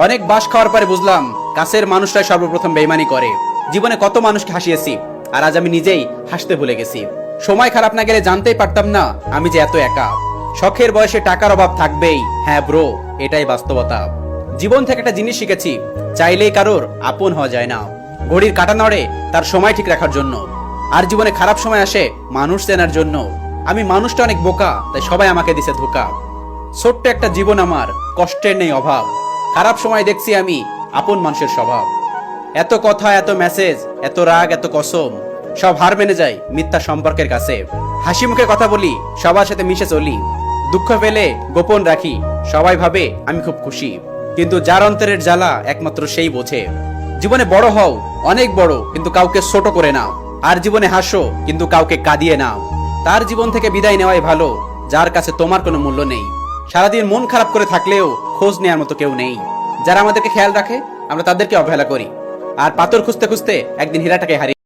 অনেক বাস খাওয়ার পরে বুঝলাম কাছের মানুষটাই সর্বপ্রথম বেইমানি করে। জীবনে কত মানুষকে হাসিয়েছি, আর আজ আমি নিজেই হাসতে ভুলে গেছি। সময় খারাপ না গেলে জানতেই পারতাম না আমি যে এত একা। শখের বয়সে টাকার অভাব থাকবেই, হ্যাঁ ব্রো, এটাই বাস্তবতা। জীবন থেকে একটা জিনিস শিখেছি, চাইলেই কারোর আপন হওয়া যায় না। ঘড়ির কাঁটা নড়ে তার সময় ঠিক রাখার জন্য, আর জীবনে খারাপ সময় আসে মানুষ চেনার জন্য। আমি মানুষটা অনেক বোকা, তাই সবাই আমাকে দিছে ধোকা। ছোট্ট একটা জীবন আমার, কষ্টের নেই অভাব। খারাপ সময় দেখছি আমি আপন মানুষের স্বভাব। এত কথা, এত মেসেজ, এত রাগ, এত কসম, সব হার মেনে যায় মিথ্যা সম্পর্কের কাছে। হাসি মুখে কথা বলি, সবার সাথে মিশে চলি। দুঃখ পেলে গোপন রাখি, সবাই ভাবে আমি খুব খুশি। কিন্তু যার অন্তরের জ্বালা একমাত্র সেই বোঝে। জীবনে বড় হও, অনেক বড়, কিন্তু কাউকে ছোট করে নাও। আর জীবনে হাসো, কিন্তু কাউকে কাঁদিয়ে নাও। তার জীবন থেকে বিদায় নেওয়াই ভালো, যার কাছে তোমার কোনো মূল্য নেই। সারাদিন মন খারাপ করে থাকলেও খোঁজ নেওয়ার মতো কেউ নেই। যারা আমাদেরকে খেয়াল রাখে আমরা তাদেরকে অবহেলা করি, আর পাথর খুঁজতে খুঁজতে একদিন হীরাটাকে হারিয়ে